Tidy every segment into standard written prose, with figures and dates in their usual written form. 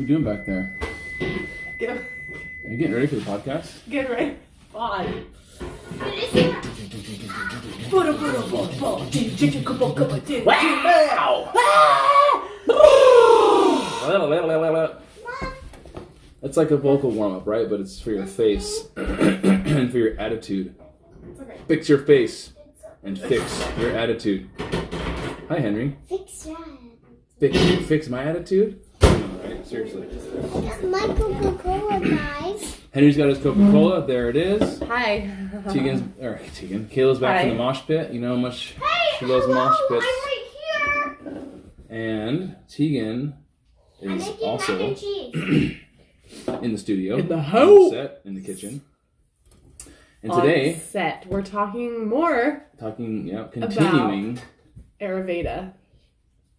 you doing back there? Are you getting ready for the podcast? Get ready. Fine. Wow! That's like a vocal warm-up, right? But it's for your face and for your attitude. Okay. Fix your face and fix your attitude. Hi, Henry. Fix your attitude. Fix my attitude? Alright, seriously. I got my Coca-Cola, guys. Henry's got his Coca-Cola. There it is. Hi. Kayla's back in the mosh pit. You know how much she loves mosh pits. I'm right here. And Tegan is also mac and cheese. in the studio. In the house. Set in the kitchen. And On today, set, we're talking more continuing Ayurveda.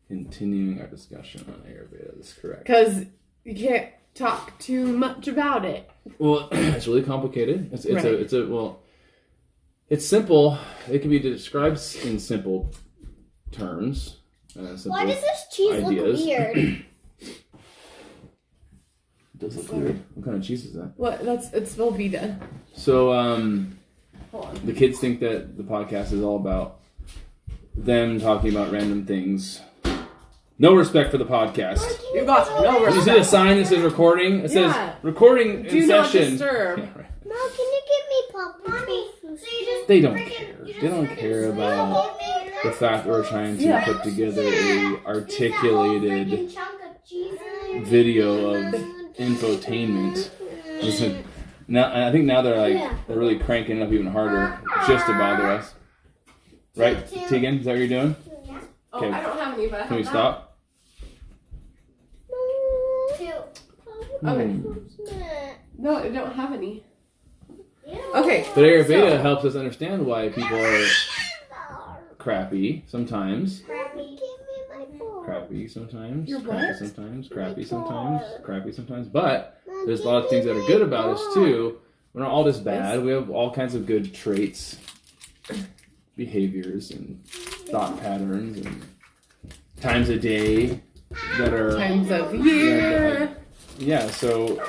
Continuing our discussion on Ayurveda. That's correct. Because you can't talk too much about it. Well, it's really complicated. It's simple. It can be described in simple terms. Simple Why does this cheese ideas. look weird? It does look weird. What kind of cheese is that? It's Velveeta. So, Hold on. the kids think that the podcast is all about them talking about random things. No respect for the podcast. You got no You respect. see the sign that says recording? It says recording Do in not session. disturb. Yeah, right. Mom, can you give me pop? Mommy, so you just They don't care. They don't care about the fact that we're trying to put together a articulated video of infotainment. Listen, now I think now they're really cranking it up even harder just to bother us. Right, Tegan? Is that what you're doing? Oh, Okay. I don't have any, but I have Can we that. stop? Okay. No, I don't have any. Okay. But Ayurveda helps us understand why people are crappy sometimes. Crappy sometimes. You're Crappy what? sometimes. Crappy sometimes. Crappy sometimes. But there's a lot of things that are good about us too. We're not all just bad. We have all kinds of good traits, behaviors, and thought patterns, and times a day that are Times of year. Yeah. So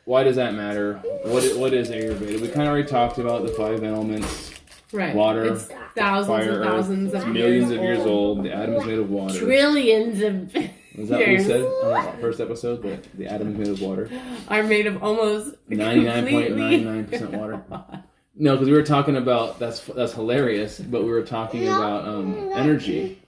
why does that matter? What is Ayurveda? We kind of already talked about the 5 elements. Right. Water, It's thousands fire, and thousands earth, of millions of years old. The atom is made of water. Trillions of Is that what we years said on the first episode? That the atom is made of water. are made of almost 99.99% water. No, because we were talking about that's hilarious. But we were talking about energy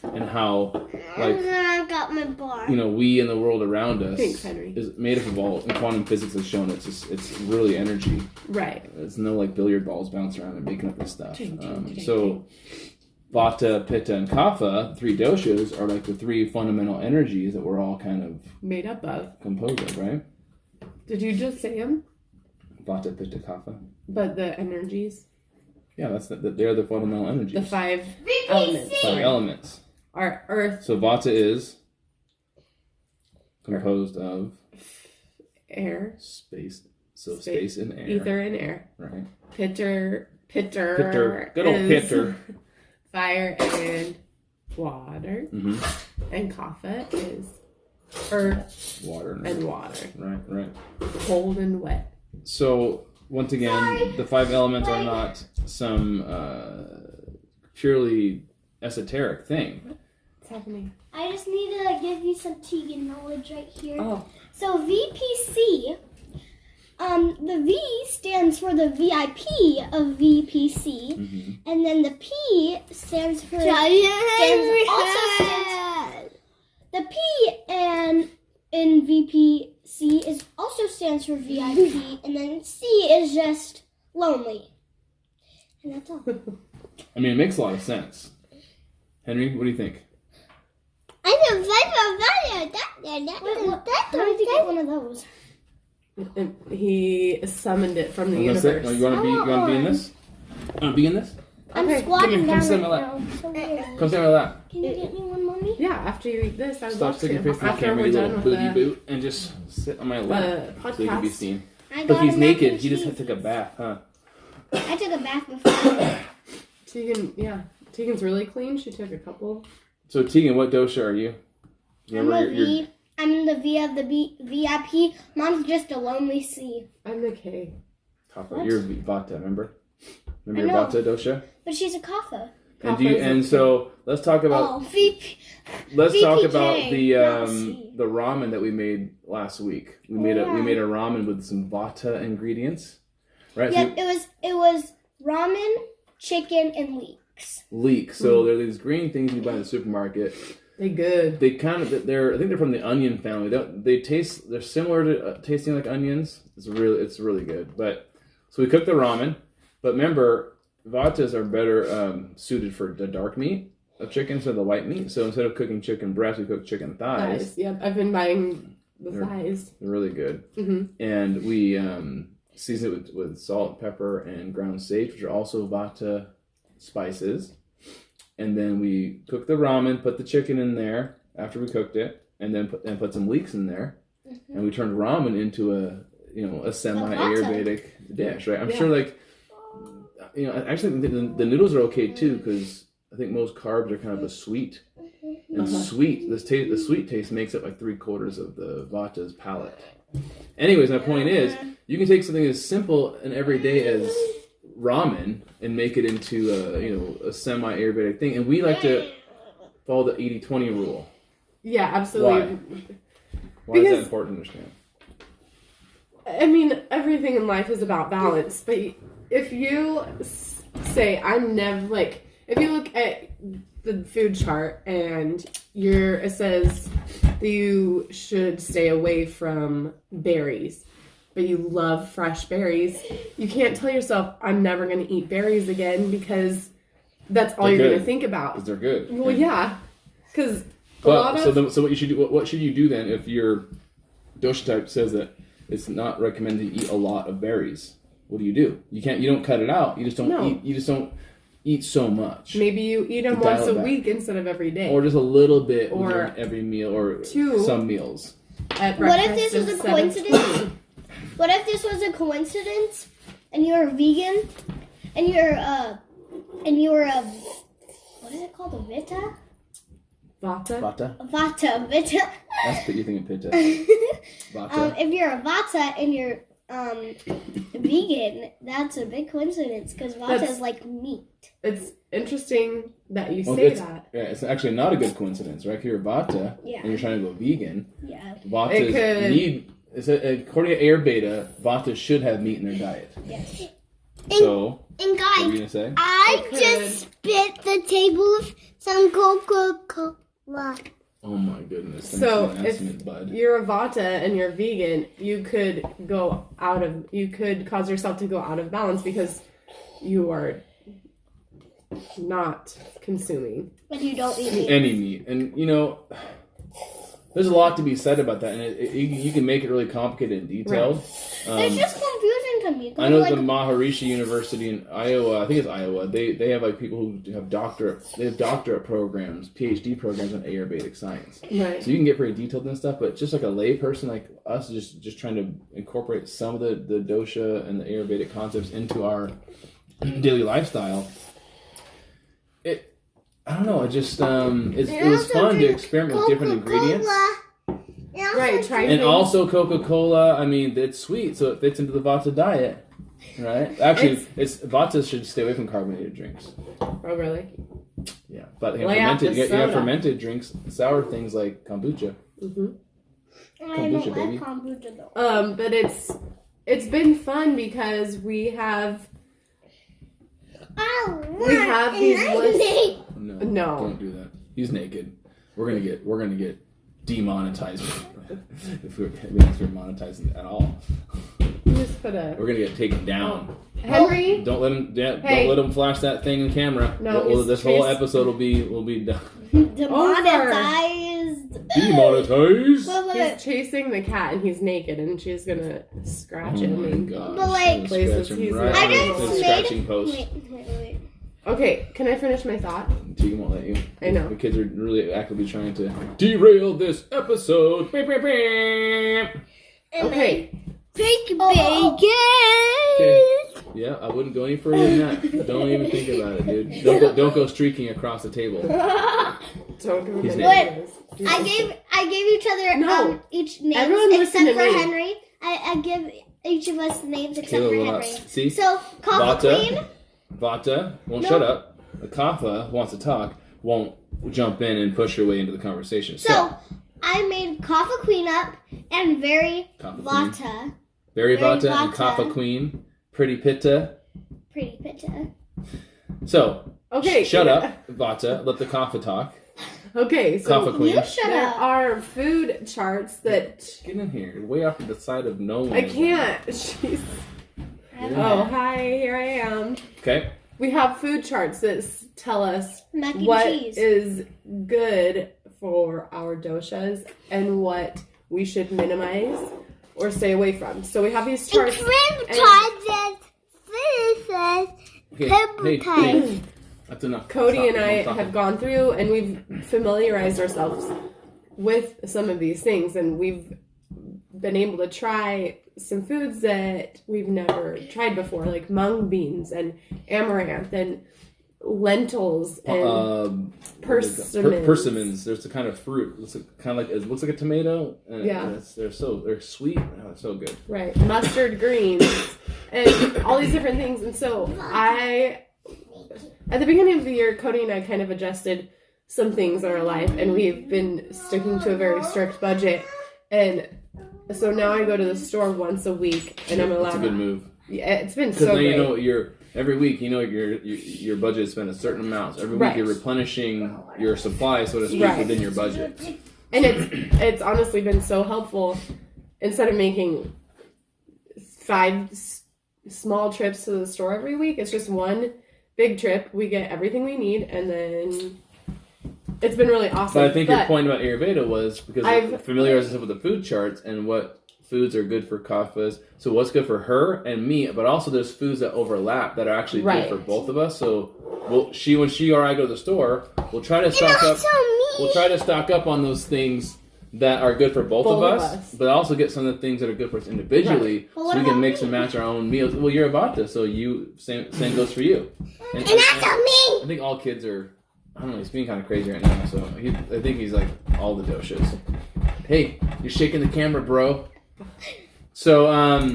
and how I got my bar. we and the world around us Thanks, Henry. is made up of all. And quantum physics has shown it's really energy. Right. It's no like billiard balls bouncing around and making up this stuff. Ching. So Vata, Pitta, and Kapha, 3 doshas, are like the 3 fundamental energies that we're all kind of Made up of. composed of, right? Did you just say them? Vata, Pitta, Kapha. But the energies? Yeah, they're the fundamental energies. The 5 elements. 5 elements. Are earth, So Vata is composed of air, space. So space and air. ether, and air. Right. Pitter. Good old is Pitter. Fire and water. Mm-hmm. And Kapha is earth Water. and water. Right. Cold and wet. So, once again, the 5 elements are not some purely esoteric thing. What's happening? I just need to give you some Tegan knowledge right here. Oh. So VPC, the V stands for the VIP of VPC, and then the P stands for the P and in VPC is also stands for VIP, and then C is just lonely, and that's all. I mean, it makes a lot of sense. Whenry, what do you think? I need to get one of those. And he summoned it from the You want to universe. be in this? Want to be in this? I'm Okay, squatting come down sit right on my lap. now. So weird. Come stand on that. Can you get me one, Mommy? Yeah, after you eat this, I would Stop love sticking to. your face in the After camera, we're you done little with booty the boot, and just sit on my lap so you can be podcast. seen. I Look, got he's a mac naked. and He just cheese. took a bath, huh? I took a bath before. Tegan's really clean. She took a couple. So, Tegan, what dosha are you? I'm the V of the VIP. Mom's just a lonely C. I'm the K. Kapha. You're Vata, remember? Remember your Vata dosha? But she's a Kapha. So let's talk about let's talk about the ramen that we made last week. We made a ramen with some Vata ingredients, right? Yeah, it was ramen, chicken, and leeks. So they're these green things you buy in the supermarket. They're good. I think they're from the onion family. They're similar to tasting like onions. It's really good. But so we cooked the ramen, but remember, Vatas are better suited for the dark meat of chicken instead of the white meat. So instead of cooking chicken breast, we cook chicken thighs. Yep, I've been buying the thighs. They're really good. Mm-hmm. And we season it with salt, pepper, and ground sage, which are also Vata spices. And then we cook the ramen, put the chicken in there after we cooked it, and then put some leeks in there. Mm-hmm. And we turned ramen into a semi-Ayurvedic dish, right? I'm sure actually the noodles are okay too, because I think most carbs are kind of a sweet. And the sweet taste makes up like 3/4 of the Vata's palate. Anyways, my point is, you can take something as simple and everyday as ramen and make it into a semi-Ayurvedic thing. And we like to follow the 80-20 rule. Yeah, absolutely. Why is that important to understand? I mean, everything in life is about balance. But if you say, if you look at the food chart and it says that you should stay away from berries, but you love fresh berries, you can't tell yourself, I'm never going to eat berries again, because that's all you're going to think about. Because they're good. Well, yeah. Because so what you should do? What should you do then if your dosha type says that it's not recommended to eat a lot of berries? What do? You don't cut it out. You just don't eat. You just don't eat so much. Maybe you eat them once a week instead of every day, or just a little bit, or every meal, or some meals. What if this was a coincidence? What if this was a coincidence, and you're a vegan, and you're a what is it called, a Vita? Vata. That's what you think of Pitta. Vata. If you're a Vata and you're vegan, that's a big coincidence, because Vata is like meat. It's interesting that you say that. Yeah, it's actually not a good coincidence, right? If you're a Vata and you're trying to go vegan, Vatas need. According to Ayurveda, Vatas should have meat in their diet. Yes. So, and guys, what are you gonna say? I just spit the table of some Coca-Cola. Oh my goodness! So if you're a Vata and you're vegan, you could cause yourself to go out of balance because you are not consuming. But you don't eat any meat, and there's a lot to be said about that, and you can make it really complicated and detailed. Right. It's just confusing to me. I know the Maharishi University in Iowa, I think it's Iowa, they have like people who have doctorate programs, PhD programs on Ayurvedic science. Right. So you can get pretty detailed and stuff, but just like a lay person like us, just trying to incorporate some of the dosha and the Ayurvedic concepts into our daily lifestyle. I don't know. It just it was fun to experiment with different ingredients. Right, and also Coca-Cola. I mean, it's sweet, so it fits into the Vata diet, right? Actually, Vatas should stay away from carbonated drinks. Oh, really? Yeah, but you have fermented drinks, sour things like kombucha. Mm-hmm. Kombucha, baby. Kombucha, though. But it's been fun because we have these lists. No, don't do that. He's naked. We're gonna get demonetized if we're monetizing at all. We're gonna get taken down. Henry, don't let him flash that thing in camera. No, this whole episode will be done. Demonetized. He's chasing the cat and he's naked and she's gonna scratch him. Oh my gosh. But like, places he's I just scratching post. Wait. Okay, can I finish my thought? Tegan won't let you. I know. The kids are really actively trying to derail this episode. Okay. Bacon. Okay. Yeah, I wouldn't go any further than that. Don't even think about it, dude. Don't go streaking across the table. Don't remember He's names. I gave each other No. each names Everyone listen except to for me. Henry. I give each of us names except Kayla for will Henry. not. See? So Coffee Queen. Vata won't No. shut up. The Kapha wants to talk, won't jump in and push her way into the conversation. So I made Coffee Queen up and Very Kapha Queen. Vata. Very Vata and Vata. Kapha Queen. Pretty Pitta. Pretty Pitta. So, Okay. shut up, Vata. Let the Kapha talk. Okay, so Kapha Queen. You shut there up. are food charts that Get in here. You're way off to the side of no one. I can't. She's. Oh, hi. Here I am. Okay. We have food charts that tell us Mac and what cheese. is good for our doshas and what we should minimize or stay away from. So we have these charts. Okay. Hey. That's enough. Cody Stop. and I Stop. have gone through and we've familiarized ourselves with some of these things, and we've been able to try some foods that we've never tried before, like mung beans and amaranth and lentils and persimmons. Persimmons. There's a kind of fruit. It's kind of like it looks like a tomato. And Yeah. they're sweet. Oh, it's so good. Right, mustard greens and all these different things. And so at the beginning of the year, Cody and I kind of adjusted some things in our life, and we've been sticking to a very strict budget. And so now I go to the store once a week, and I'm allowed. That's a good move. Yeah, it's been Because so then great. you know every week your budget is spent a certain amount. So every week Right. you're replenishing your supply, so to speak, Right. within your budget. And it's honestly been so helpful. Instead of making 5 small trips to the store every week, it's just one big trip. We get everything we need, and then it's been really awesome. But I think your point about Ayurveda was because I've- it familiarizes us with the food charts and what foods are good for kaphas. So what's good for her and me, but also there's foods that overlap that are actually Right. good for both of us. So when she or I go to the store, we'll try to stock up. We'll try to stock up on those things that are good for both of us, but also get some of the things that are good for us individually, Right. so we can mix and match our own meals. Well, you're a Vata, so same goes for you. And And that's on me. I think all kids are. I don't know. He's being kind of crazy right now, so I think he's like all the doshas. Hey, you're shaking the camera, bro. So Yeah.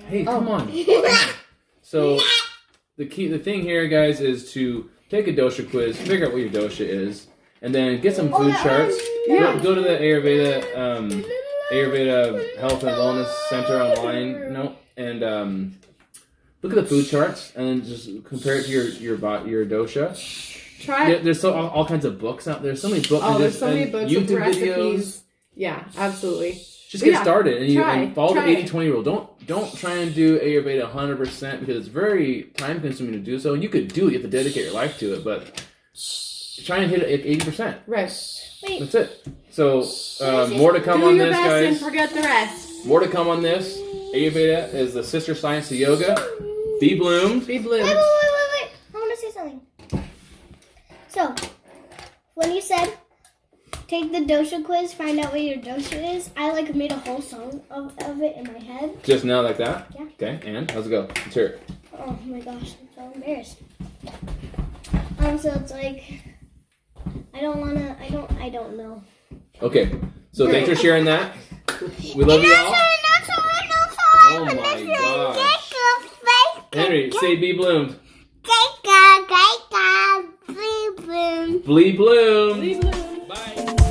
hey, come on. So the thing here, guys, is to take a dosha quiz, figure out what your dosha is, and then get some food charts. Yeah. Go to the Ayurveda Health and Wellness Center online, and look at the food charts, and then just compare it to your dosha. Try. There's all kinds of books out there. So many books. Oh, there's so many books with YouTube recipes. videos. Yeah, absolutely. Just get Yeah, started and follow the try it. 80-20 rule. Don't try and do Ayurveda 100% because it's very time consuming to do so. And you could do it, you have to dedicate your life to it, but try and hit it at 80%. Right. That's it. So more to come Do on your this, best and guys. forget the rest. More to come on this. Ayurveda is the sister science to yoga. B.Bloomed. B.Bloomed. Wait. I want to say something. So, when you said take the dosha quiz, find out what your dosha is, I made a whole song of it in my head. Just now like that? Yeah. Okay, and how's it go? Let's hear it. Oh my gosh, I'm so embarrassed. So it's I don't know. Okay, so thanks for sharing that. We love you all. Oh my gosh. Henry, say B.Bloomed. Blee Bloom. B.Bloomed. Bye.